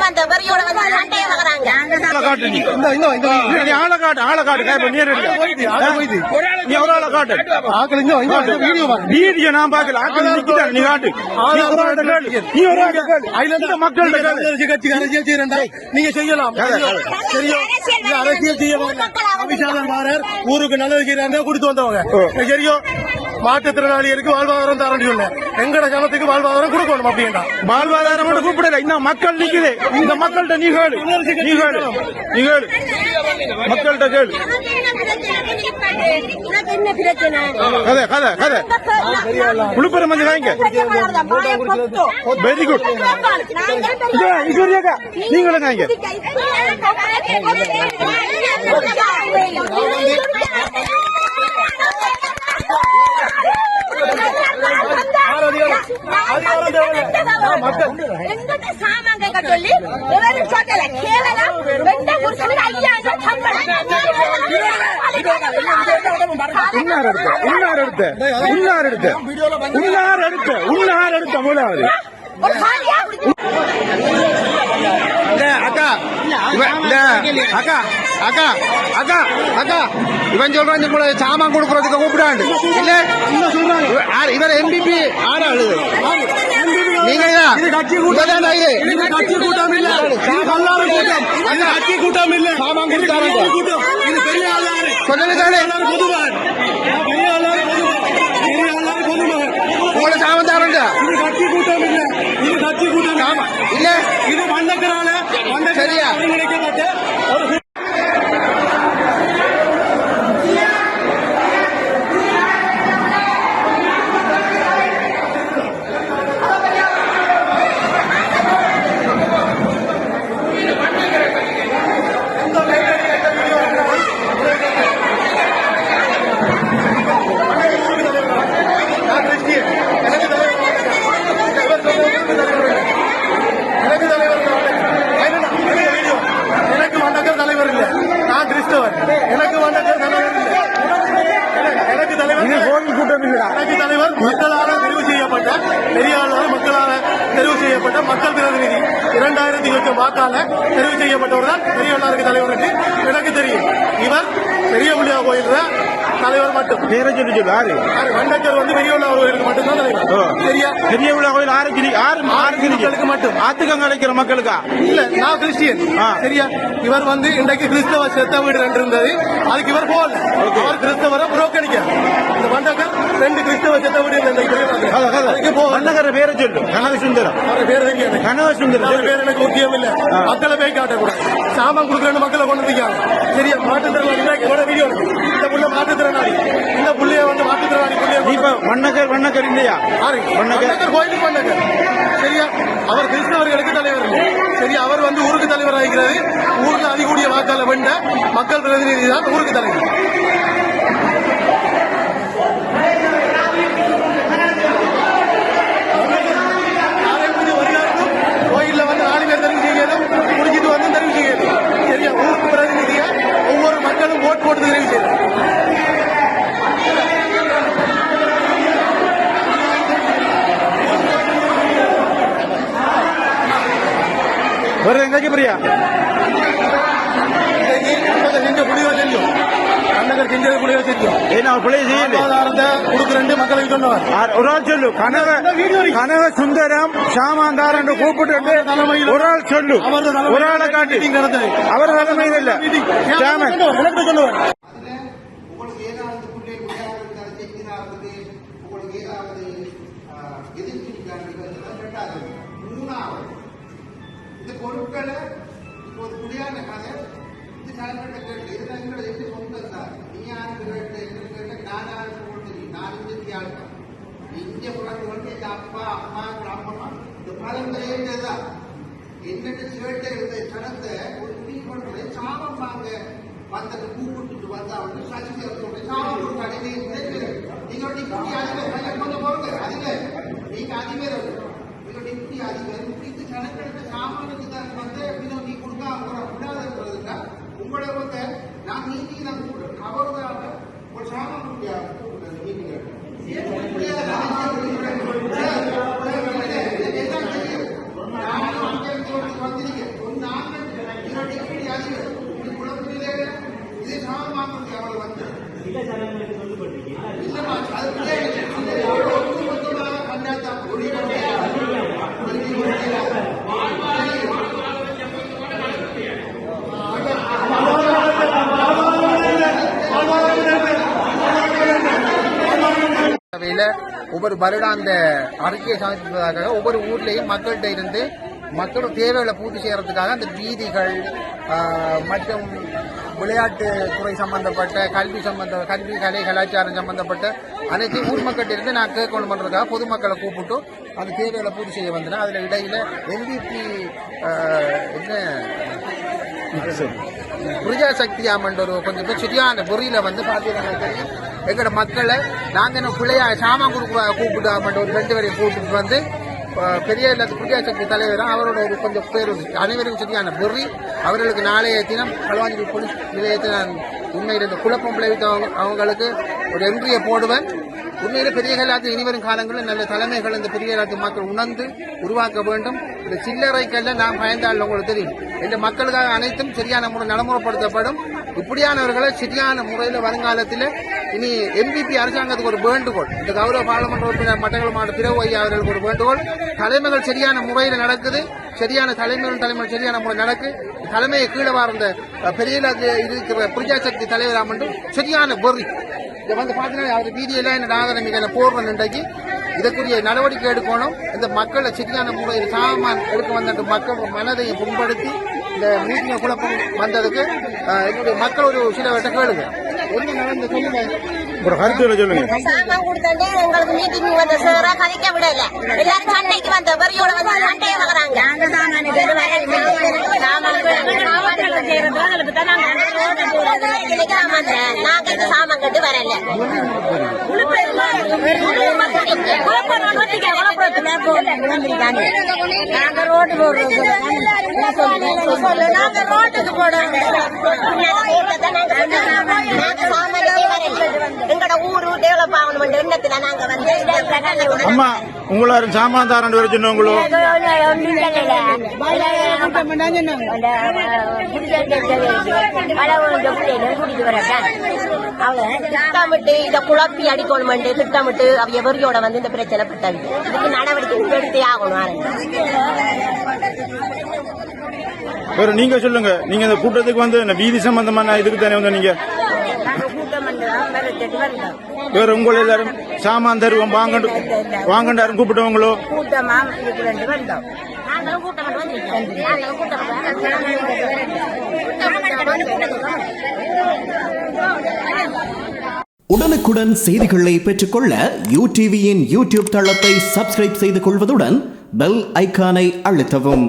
அந்த வரியோட வந்து சண்டையை வளர்றாங்க. வீடியோ நான் பாக்கல நீ காட்டு நீங்க செய்யலாம் அரசியல் செய்ய ஊருக்கு நல்லது செய்யறாங்க கொடுத்து வந்தவங்க சரியோ மாற்றுத்திறனாளிகளுக்கு வாழ்வாதாரம் தரேன்னு சொன்னேன். எங்கட ஜனத்துக்கு வாழ்வாதாரம் கொடுக்கணும் அப்படின்னா வாழ்வாதாரம் கூப்பிடல. இந்த மக்கள் நிக்குது. இந்த மக்கள்கிட்ட நீ கேளு மக்கள்கிட்ட கேளு. கதை கதை கதை விழுப்புரம் வந்து வாங்க. Very good. நீங்களும் வாங்க. இவன் சொல்றான் சாமான் கொடுக்கறதுக்கு கூப்பிடாண்டு இல்ல இவர் எம்பிபி ஆறாள் நீங்க கட்சி கூட்டம் இல்ல கட்சி கூட்டம் இல்ல சாமான் கொடுத்தாங்க உங்களோட சாமான் தாரண்டா இது கட்சி கூட்டம் இல்ல இது கட்சி கூட்டம் இல்ல இது மண்டக்கரால சரியா கிடைக்கப்பட்ட மக்களால் தெரிவு செய்யப்பட்ட பெரியாளர் மக்களால் தெரிவு செய்யப்பட்ட மக்கள் பிரதிநிதி 2000 லட்சம் வாக்கால தெரிவு செய்யப்பட்டவர் தான் பெரியாளருக்கு தலைவர் என்று எனக்கு தெரியும். இவர் பெரிய புள்ளியா கோயில் தலைவர் மட்டும் வண்டக்கர் வந்து பெரிய கோயிலுக்கு மட்டும்தான் தலைவர். சரியா பெரிய கோயில் ஆறுக்கு மட்டும் ஆத்துக்கம் கிடைக்கிற மக்களுக்கா இல்ல. நான் கிறிஸ்டியன். சரியா இவர் வந்து இன்றைக்கு கிறிஸ்தவ செத்த வீடு ரெண்டு இருந்தது. அதுக்கு இவர் போகல. அவர் கிறிஸ்தவரை புரோக்கணிக்க இந்த வண்டக்கர் 2 கிறிஸ்தவ செத்த வீடு வண்டக்கர் பேரை சொல்லு. கனகசுந்தரம் பேர் கனகசுந்தரம் பேர் எனக்கு முக்கியம் இல்ல. மக்களை போய் காட்டக்கூடாது. சாமான் கொடுக்குறேன்னு மக்களை கொண்டு வந்திருக்காங்க. சரியா மாற்றுத்திறனாளி வீடியோ இந்த புள்ள மாற்றுத்திறனாளி இந்த புள்ளைய வந்து மாற்றுத்திறனாளி புள்ளைய வண்ணக்கர் இல்லையா வண்ணக்கர் கோயிலுக்கு வண்ணக்கர். சரியா அவர் கிறிஸ்தவர்களுக்கு தலைவர். சரியா அவர் வந்து ஊருக்கு தலைவர் ஆகிறது. ஊருக்கு அதிகூடிய வாக்காள வென்ற மக்கள் பிரதிநிதி தான் ஊருக்கு தலைவர். கோயில்ல வந்து 4 பேர் தெரிவு செய்யணும். முடிஞ்சிட்டு வந்து தெரிவு செய்யணும். சரியா ஊருக்கு பிரதிநிதியா ஒவ்வொரு மக்களும் ஓட் போட்டு தெரிவு செய்யணும். ஒரு எங்க பிரியா செஞ்ச புள்ளியோ தெரியும். அண்ணகர் செஞ்சது புள்ளியோ தெரியும். ஏன்னா புள்ளிய செய்யல கொடுக்குறேன் மக்களுக்கு சொன்னவர் ஒரு ஆள் சொல்லு. கனக சுந்தரம் சாமாந்தார் என்று கூப்பிட்டு தலைமையில் ஒரு ஆள் சொல்லு. ஒரு ஆளை காட்டி அவர் தலைமையில் இல்ல சொல்லுவார். பொருட்களை இப்போது குடியான கதை இது தலைமையிட்ட கேட்டு இதெல்லாம் எங்களை எப்படி சொந்தம் சார் நீ யாருக்கு கேட்டு எங்களுக்கு கேட்ட நான் யாருக்கு கொடுத்து நான் இந்திய ஆள்தான் இந்திய புறத்து வந்து எங்க அப்பா அம்மா அம்மா இந்த பழங்களே தான் என்னென்ன சேட்டை இருந்த சனத்தை ஒரு குடி பண்றது சாபம் வாங்க வந்த பூ கொடுத்துட்டு வந்தா வந்து சசி சாபம் கொடுக்காது நீங்க டிப்டி அதிபர் கொஞ்சம் போங்க அதிபர் நீங்க அதிபர் நீங்க டிப்டி அதிபர் இந்த கணக்கெடுத்த சாமானுக்கு தான் வந்து நீ கொடுக்காம விடாதுன்றதுன்னா உங்களை வந்து நான் நீதி தான் கூப்பிடுறேன். அவர்தான் ஒரு சாமான் வந்திருக்கேன் இல்லம்மா, அது ஒட்டுமொத்தமாக பண்ணாதான் ஒவ்வொரு வருடாந்த அறிக்கையை சமர்ப்பிப்பதாக ஒவ்வொரு ஊர்லேயும் மக்கள்கிட்ட இருந்து மக்களோட தேவைகளை பூர்த்தி செய்யறதுக்காக அந்த வீதிகள் மற்றும் விளையாட்டு துறை சம்பந்தப்பட்ட கல்வி கலை கலாச்சாரம் சம்பந்தப்பட்ட அனைத்தையும் ஊர் மக்கள்கிட்ட இருந்து நான் கேட்கணும் பண்றதுக்காக பொதுமக்களை கூப்பிட்டு அந்த தேவைகளை பூர்த்தி செய்ய வந்தேன். அதுல இடையில MVP பிரஜாசக்தி ஆமண்ட் ஒரு கொஞ்சம் பேர் சரியான பொறியில வந்து பாத்தீங்கன்னா எங்களோட மக்களை நாங்க என்ன பிள்ளையா சாமான் கூப்பிட்டு ஆமண்ட் ஒரு 2 பேரையும் கூப்பிட்டு வந்து பெரிய பிரஜாசக்தி தலைவர் அவரோட ஒரு கொஞ்சம் பேர் அனைவருக்கும் சரியான பொறி. அவர்களுக்கு நாளைய தினம் களுவாஞ்சி போலீஸ் நிலையத்தில் நான் உண்மையில் இந்த குழப்பம் விளைவித்தவங்க அவங்களுக்கு ஒரு என்ட்ரியை போடுவேன். உண்மையில பெரிய எல்லாத்தையும் இனிவரும் காலங்களில் நல்ல தலைமைகள் இந்த பெரிய எல்லாத்தையும் மக்கள் உணர்ந்து உருவாக்க வேண்டும். இந்த சில்லறைக்கெல்லாம் நான் பயந்தாள் உங்களுக்கு தெரியும். இந்த மக்களுக்காக அனைத்தும் சரியான முறை நடைமுறைப்படுத்தப்படும். இப்படியானவர்களை சரியான முறையில் வருங்காலத்தில் இனி MVP அரசாங்கத்துக்கு ஒரு வேண்டுகோள், இந்த கௌரவ பாராளுமன்ற உறுப்பினர் மட்டக்களப்பு மாவட்ட பிறகு ஐயா அவர்களுக்கு ஒரு வேண்டுகோள். தலைமைகள் சரியான முறையில் நடக்குது, சரியான தலைமைகள் சரியான முறை நடக்கு. தலைமையை கீழே வாழ்ந்த பெரிய இருக்கிற பிரஜாசக்தி தலைவராக மட்டும் சரியான பொறி இதை வந்து பார்த்தீங்கன்னா அவர் வீதியெல்லாம் என்ன ஆதரமிக்க போடுற இன்றைக்கு இதற்குரிய நடவடிக்கை எடுக்கணும். இந்த மக்களை சரியான முறையில் சாமான் எடுக்க வந்த மக்கள் மனதையும் புண்படுத்தி இந்த மீட்டிங் குழப்பம் வந்ததுக்கு என்னுடைய மக்கள் ஒரு சில வட்ட கேளுங்க என்ன நடந்து சொல்லுங்க. சாமான் கொடுத்தாண்டே எங்களுக்கு மீட்டிங் வந்த சாரா கதைக்க விடல. எல்லாரும் சண்டைக்கு வந்த வரியோட வந்து சண்டையை வளர்றாங்க. நாங்க இந்த சாமான் கட்டு வரல. நாங்க ரோட்டு போடுறோம். நாங்க ரோட்டுக்கு போடுறோம். எங்கட ஊரு டெவலப் ஆகணும் எண்ணத்துல நாங்க வந்து அம்மா உங்களாரும் சாமான் தாரண்டு வர சொன்னவங்களோ திட்டமிட்டு இதை குழப்பி அடிக்கணும் திட்டமிட்டு அவைய வெறியோட வந்து இந்த பிரச்சனை பட்டது. இதுக்கு நடவடிக்கை எடுத்தே ஆகணும். வேற நீங்க சொல்லுங்க, நீங்க இந்த கூட்டத்துக்கு வந்து வீதி சம்பந்தமான இதுக்கு தானே வந்து நீங்க வேற உங்களை எல்லாரும் சாமான் தருவோம் வாங்கண்டு யாரும் கூப்பிட்டவங்களோ உடனுக்குடன் செய்திகளை பெற்றுக்கொள்ள UTVயின் யூடியூப் தளத்தை சப்ஸ்கிரைப் செய்து கொள்வதுடன் பெல் ஐகானை அழுத்தவும்.